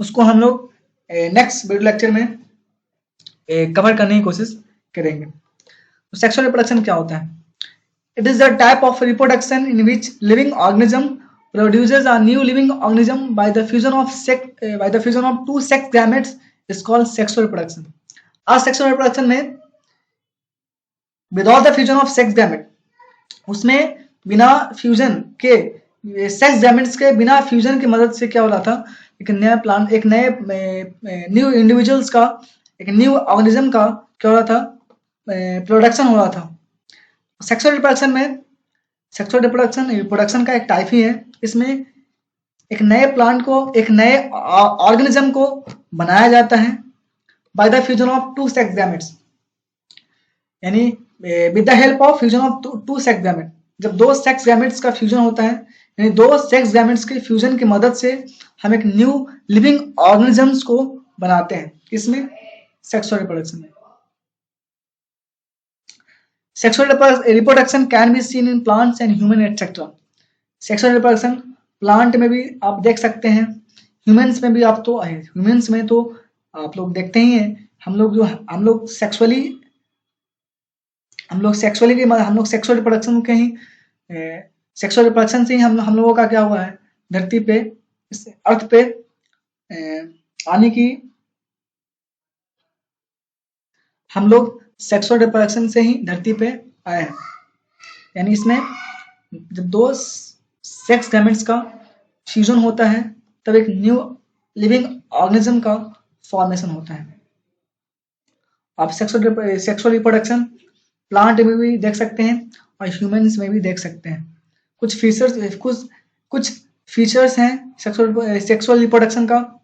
उसको हम लोग नेक्स्ट वीडियो लेक्चर में कवर करने की कोशिश करेंगे। तो सेक्सुअल रिप्रोडक्शन क्या होता है? It is the type of reproduction in which living organism produces a new living organism by the fusion of two sex gametes is called sexual reproduction. Asexual reproduction में without the fusion of sex gamete, उसमें बिना fusion के sex gametes के बिना fusion की मदद से क्या हो रहा था, एक नए न्यू इंडिविजुअल्स का, एक न्यू ऑर्गेनिज्म का क्या हो रहा था, प्रोडक्शन हो रहा था। सेक्सुअल रिप्रोडक्शन का एक टाइप ही है। इसमें एक नए प्लांट को, एक नए ऑर्गेनिज्म को बनाया जाता है by the fusion of two sex gametes, यानी with the help of fusion of two sex gamete. जब दो सेक्स गैमेट्स का फ्यूजन होता है, यानी दो सेक्स गैमेट्स के फ्यूजन की मदद से हम एक न्यू लिविंग ऑर्गेनिजम्स को बनाते हैं। इसमें सेक्सुअल रिप्रोडक्शन में Sexual reproduction can be seen in plants and human etc. Sexual reproduction plant में भी आप देख सकते हैं, ह्यूमंस में भी ह्यूमंस में तो आप लोग देखते ही हैं। हम लोग सेक्सुअली सेक्सुअल रिप्रोडक्शन के ही सेक्सुअल रिप्रोडक्शन से ही हम लोगों का क्या हुआ है, धरती पे, इस अर्थ पे आने की, हम लोग सेक्सुअल रिप्रोडक्शन से ही धरती पे आए हैं। यानी इसमें जब दो सेक्स गैमेट्स का फ्यूजन होता है तब एक न्यू लिविंग ऑर्गेनिज्म का फॉर्मेशन होता है। आप सेक्सुअल रिप्रोडक्शन प्लांट में भी देख सकते हैं और ह्यूमंस में भी देख सकते हैं। कुछ फीचर्स हैं सेक्सुअल रिप्रोडक्शन का,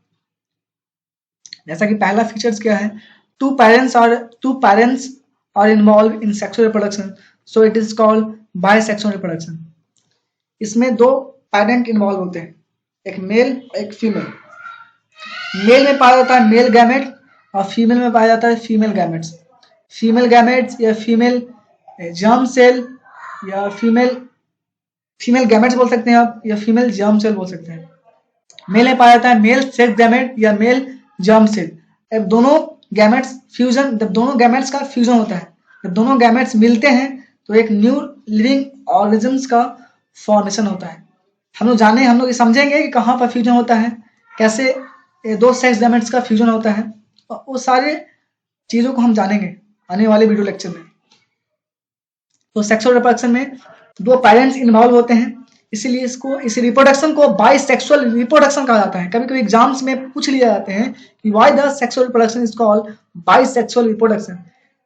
जैसा कि पहला फीचर्स क्या है, two parents are involved in sexual reproduction, so it is called bisexual reproduction. इसमें दो पेरेंट इन्वॉल्व होते हैं, एक मेल एक फीमेल। मेल में पाया जाता है मेल गैमेट और फीमेल में पाया जाता है फीमेल गैमेट्स। फीमेल गैमेट्स या फीमेल जर्म सेल या फीमेल गैमेट्स बोल सकते हैं आप, या फीमेल जर्म सेल बोल सकते हैं। मेल में पाया जाता है मेल सेक्स गैमेट या मेल जर्म सेल। अब दोनों गैमेट्स फ्यूजन, जब दोनों गैमेट्स का फ्यूजन होता है, जब दोनों गैमेट्स मिलते हैं तो एक न्यू लिविंग ऑर्गेनिजम्स का फॉर्मेशन होता है। हम लोग समझेंगे कि कहाँ पर फ्यूजन होता है, कैसे दो सेक्स गैमेट्स का फ्यूजन होता है, वो सारे चीज़ों को हम जानेंगे आने वाले वीडियो लेक्चर में। तो सेक्सुअल रिप्रोडक्शन में दो पेरेंट्स इन्वॉल्व होते हैं, इसीलिए इस रिप्रोडक्शन को बाइसेक्सुअल रिप्रोडक्शन कहा जाता है। कभी कभी एग्जाम्स में पूछ लिया जाते हैं कि why the sexual reproduction is called bisexual reproduction.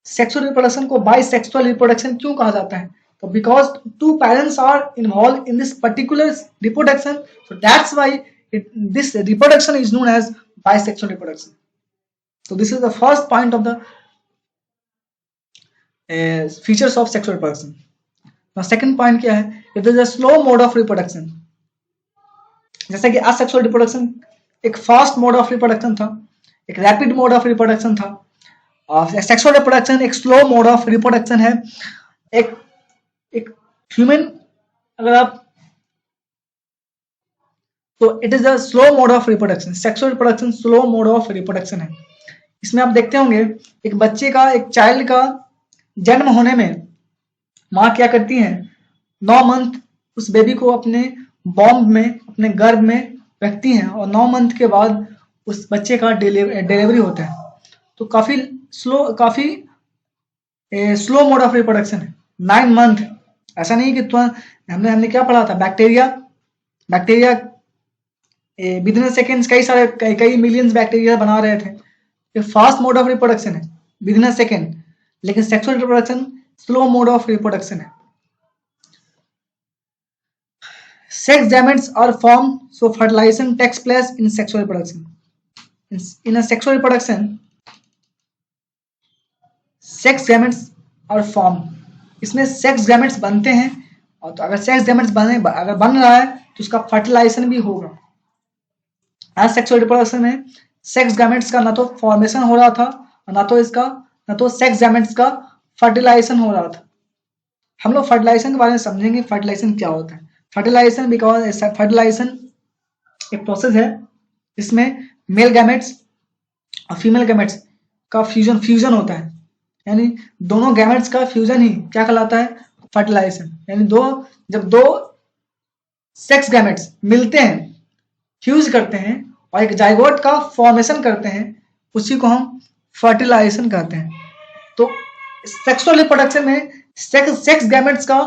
Sexual reproduction को बाइसेक्सुअल रिप्रोडक्शन क्यों कहा जाता है? तो because two parents are involve in this particular reproduction, so that's why this reproduction is known as bisexual reproduction. So this is the first point of the features of sexual reproduction. Now second point क्या है? It is a slow mode of reproduction. जैसे कि asexual reproduction एक fast mode of reproduction था, एक rapid mode of reproduction था, sexual reproduction एक slow mode of reproduction है। एक एक ह्यूमन अगर आप तो it is the slow mode of reproduction. Sexual reproduction slow mode of reproduction है। इसमें आप देखते होंगे एक बच्चे का एक चाइल्ड का जन्म होने में माँ क्या करती है, 9 मंथ उस बेबी को अपने बॉम्ब में अपने गर्भ में रखती हैं और 9 मंथ के बाद उस बच्चे का डिलीवरी होता है। तो काफी स्लो मोड ऑफ रिप्रोडक्शन है। 9 मंथ, ऐसा नहीं कि हमने क्या पढ़ा था, बैक्टीरिया विद इन सेकेंड्स कई मिलियंस बैक्टीरिया बना रहे थे। ये फास्ट मोड ऑफ रिप्रोडक्शन है विद इन सेकेंड, लेकिन sexual reproduction slow mode of reproduction है। Sex gametes are formed, so fertilization takes place in sexual reproduction. In a sexual reproduction, sex gametes are formed. इसमें sex gametes बनते हैं और तो अगर sex gametes अगर बन रहा है तो उसका फर्टिलाइजेशन भी होगा। आज सेक्सुअल रिप्रोडक्शन में सेक्स गैमेट्स का ना तो फॉर्मेशन हो रहा था और ना तो सेक्स गैमेट्स का फर्टिलाइजेशन हो रहा था। हम लोग फर्टिलाइजेशन के बारे में समझेंगे, फर्टिलाइजेशन क्या होता है। फर्टिलाइजेशन एक प्रोसेस है जिसमें मेल गैमेट्स और फीमेल गैमेट्स का फ्यूजन होता है, यानी दोनों गैमेट्स का फ्यूजन ही क्या कहलाता है, फर्टिलाइजेशन। यानी जब दो सेक्स गैमेट्स मिलते हैं, फ्यूज करते हैं और एक जाइगोट का फॉर्मेशन करते हैं, उसी को हम फर्टिलाइजेशन कहते हैं। तो सेक्सुअल रिप्रोडक्शन में सेक्स गैमेट्स का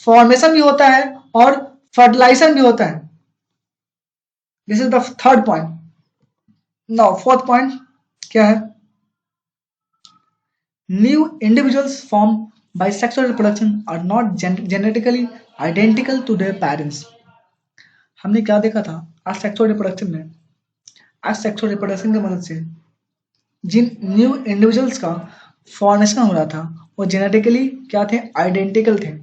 फॉर्मेशन भी होता है और फर्टिलाइजेशन भी होता है। This is the third point. Now fourth point क्या है, new individuals form by sexual reproduction are not genetically identical to their parents. हमने क्या देखा था आज सेक्सुअल रिप्रोडक्शन की मदद से जिन न्यू इंडिविजुअल्स का फॉर्मेशन हो रहा था वो जेनेटिकली क्या थे, आइडेंटिकल थे।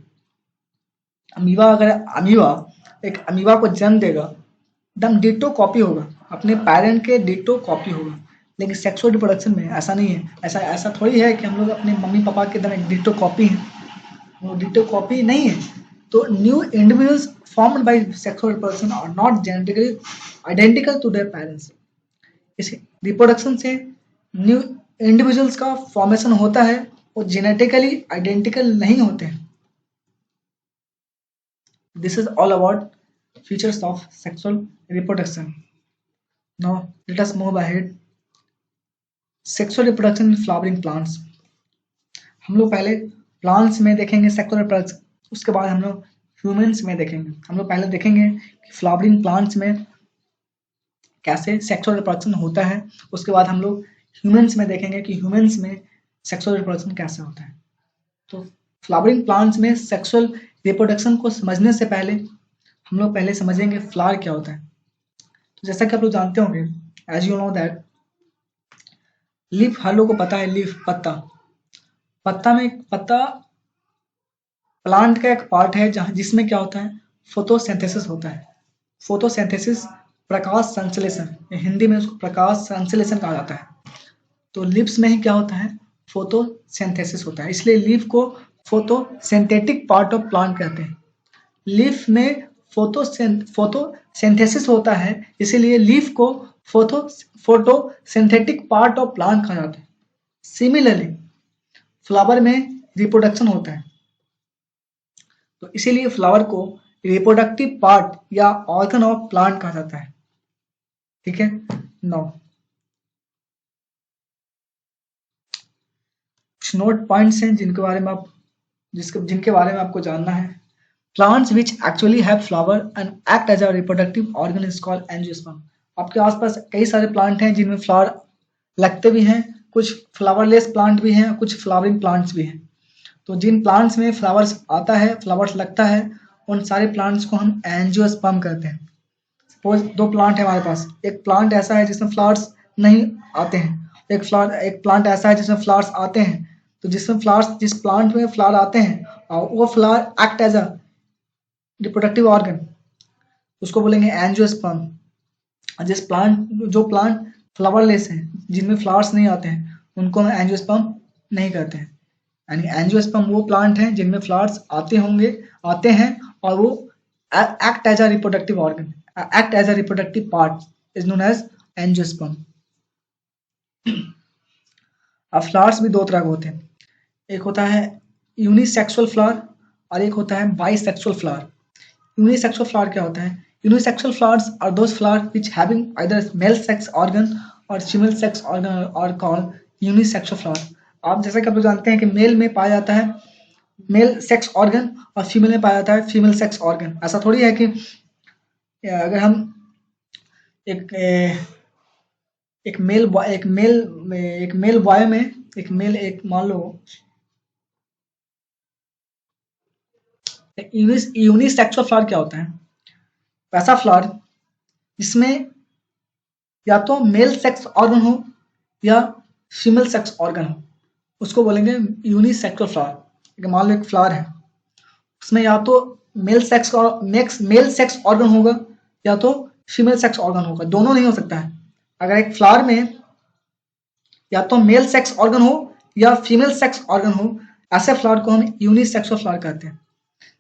एक अमीबा को जन्म देगा, एकदम डिटो कॉपी होगा, अपने पेरेंट के डिटो कॉपी होगा। लेकिन सेक्सुअल रिप्रोडक्शन में ऐसा नहीं है। ऐसा थोड़ी है कि हम लोग अपने मम्मी पापा के एकदम डिटो कॉपी हैं, वो डिटो कॉपी नहीं है। तो new individuals formed by sexual reproduction are not genetically identical to their parents. इस रिप्रोडक्शन से न्यू इंडिविजुअल्स का फॉर्मेशन होता है, वो जेनेटिकली आइडेंटिकल नहीं होते हैं। This is all about features of sexual reproduction. Now let us move ahead. Sexual reproduction in flowering plants. हम लोग पहले प्लांट्स में देखेंगे सेक्सुअल रिप्रोडक्शन, उसके बाद हम लोग ह्यूमंस में देखेंगे। हम लोग पहले देखेंगे कि फ्लावरिंग प्लांट्स में कैसे सेक्सुअल रिप्रोडक्शन होता है, उसके बाद हम लोग ह्यूमंस में देखेंगे कि ह्यूमंस में सेक्सुअल रिप्रोडक्शन कैसे होता है। तो फ्लावरिंग प्लांट्स में सेक्सुअल रिप्रोडक्शन को समझने से पहले हम लोग पहले समझेंगे फ्लावर क्या होता है। तो जैसा कि आप लोग जानते होंगे, as you know that leaf, हर लोग को पता है लीफ, पत्ता प्लांट का एक पार्ट है जिसमें क्या होता है, फोटोसिंथेसिस होता है। फोटोसिंथेसिस प्रकाश संश्लेषण, हिंदी में उसको प्रकाश संश्लेषण कहा जाता है। तो लीव्स में ही क्या होता है, फोटोसिंथेसिस होता है, इसलिए लीफ को फोटोसिंथेटिक पार्ट ऑफ प्लांट कहते हैं। लीफ में फोटोसिंथेसिस होता है, इसीलिए लीफ को फोटोसिंथेटिक पार्ट ऑफ प्लांट कहा जाता है। सिमिलरली फ्लावर में रिप्रोडक्शन होता है, तो इसीलिए फ्लावर को रिप्रोडक्टिव पार्ट या ऑर्गन ऑफ प्लांट कहा जाता है। ठीक है। नाउ कुछ नोट पॉइंट्स हैं जिनके बारे में आपको जानना है। Plants which actually have flower and act as a reproductive organ is called angiosperm. आपके आसपास कई सारे प्लांट हैं जिनमें फ्लावर लगते भी हैं, कुछ फ्लावरलेस प्लांट भी हैं, कुछ फ्लावरिंग प्लांट्स भी हैं। तो जिन प्लांट्स में फ्लावर्स आता है, फ्लावर्स लगता है, उन सारे प्लांट्स को हम एंजियोस्पर्म कहते हैं। सपोज 2 प्लांट है हमारे पास, एक प्लांट ऐसा है जिसमें फ्लावर्स नहीं आते हैं, एक प्लांट ऐसा है जिसमें फ्लावर्स आते हैं। तो जिस प्लांट में फ्लावर आते हैं और वो flower act as a reproductive organ, उसको बोलेंगे एंजियोस्पर्म। जो प्लांट फ्लावरलेस हैं, जिनमें फ्लावर्स नहीं आते हैं, उनको हम एंजियोस्पर्म नहीं कहते हैं। यानी एंजियोस्पर्म वो प्लांट हैं जिनमें फ्लावर्स आते हैं और वो act as a reproductive organ, act as a reproductive part is known as angiosperm. अब फ्लावर्स भी दो तरह के होते हैं, एक होता है यूनिसेक्सुअल फ्लावर और एक होता है बाइसेक्सुअल फ्लावर। यूनिसेक्सुअल फ्लावर क्या होता है? Unisexual flowers are those flowers which having either male sex organ or female sex organ are called unisexual flower। आप जैसा कि आप लोग जानते हैं कि मेल में पाया जाता है मेल सेक्स ऑर्गन और फीमेल में पाया जाता है फीमेल सेक्स ऑर्गन। ऐसा थोड़ी है कि अगर हम एक एक मेल बॉय में एक मान लो यूनिसेक्सुअल फ्लावर क्या होता है? वैसा फ्लावर जिसमें या तो मेल सेक्स ऑर्गन हो या फीमेल सेक्स ऑर्गन हो, उसको बोलेंगे यूनिसेक्सुअल फ्लावर। मान लो एक फ्लावर है, उसमें या तो मेल सेक्स ऑर्गन होगा या तो फीमेल सेक्स ऑर्गन होगा, दोनों नहीं हो सकता है। अगर एक फ्लावर में या तो मेल सेक्स ऑर्गन हो या फीमेल सेक्स ऑर्गन हो, ऐसे फ्लावर को हम यूनिसेक्सुअल फ्लावर कहते हैं।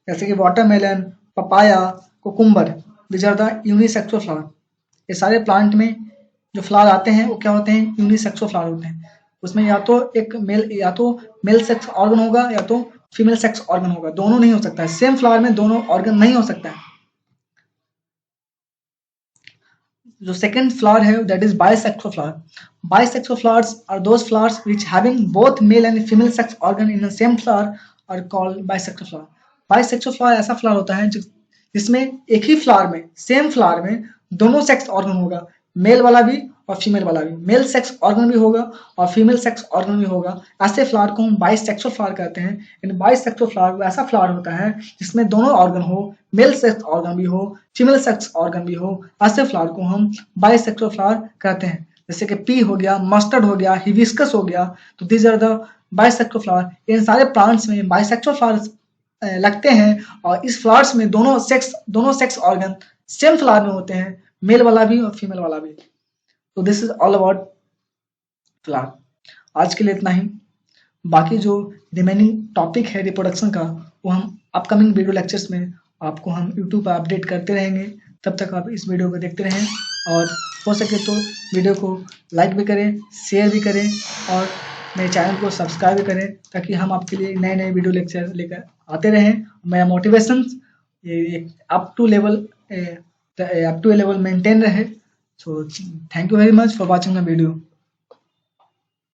जैसे कि watermelon, papaya, cucumber, this are the unisexual flower. ये सारे प्लांट में जो फ्लावर आते हैं वो क्या होते हैं? यूनिसेक्सुअल फ्लावर होते हैं। उसमें या तो मेल सेक्स ऑर्गन होगा या तो फीमेल सेक्स ऑर्गन होगा, दोनों नहीं हो सकता है। सेम फ्लावर में दोनों ऑर्गन नहीं हो सकता है। जो सेकंड फ्लावर है that is bisexual flower. Bisexual flowers are those flowers which having both male and female sex organ in the same flower are called bisexual flower. Bisexual flower ऐसा flower होता है जिसमें एक ही फ्लावर में, same flower में दोनों sex organ होगा, मेल वाला भी और फीमेल वाला भी, मेल सेक्स ऑर्गन भी होगा और फीमेल सेक्स ऑर्गन भी होगा। ऐसे फ्लावर को हम बाइसेक्सुअल फ्लावर कहते हैं। इन बाइसेक्सुअल फ्लावर ऐसा फ्लावर होता है जिसमें दोनों ऑर्गन हो, मेल सेक्स ऑर्गन भी हो, फीमेल सेक्स ऑर्गन भी हो। ऐसे फ्लावर को हम बाइसेक्सुअल फ्लावर कहते हैं। जैसे कि पी हो गया, मस्टर्ड हो गया, हिबिस्कस हो गया, तो these are the bisexual flower. इन सारे प्लांट्स में बाइसेक्सुअल फ्लावर्स लगते हैं और इस फ्लावर्स में दोनों सेक्स ऑर्गन सेम फ्लावर में होते हैं, मेल वाला भी और फीमेल वाला भी। तो this is all about flower. आज के लिए इतना ही। बाकी जो रिमेनिंग टॉपिक है रिप्रोडक्शन का वो हम अपकमिंग वीडियो लेक्चर्स में आपको हम यूट्यूब पर अपडेट करते रहेंगे। तब तक आप इस वीडियो को देखते रहें और हो सके तो वीडियो को लाइक भी करें, शेयर भी करें और मेरे चैनल को सब्सक्राइब भी करें ताकि हम आपके लिए नए नए वीडियो लेक्चर लेकर आते रहें। मेरा motivation up to level maintain रहे। So thank you very much for watching the video.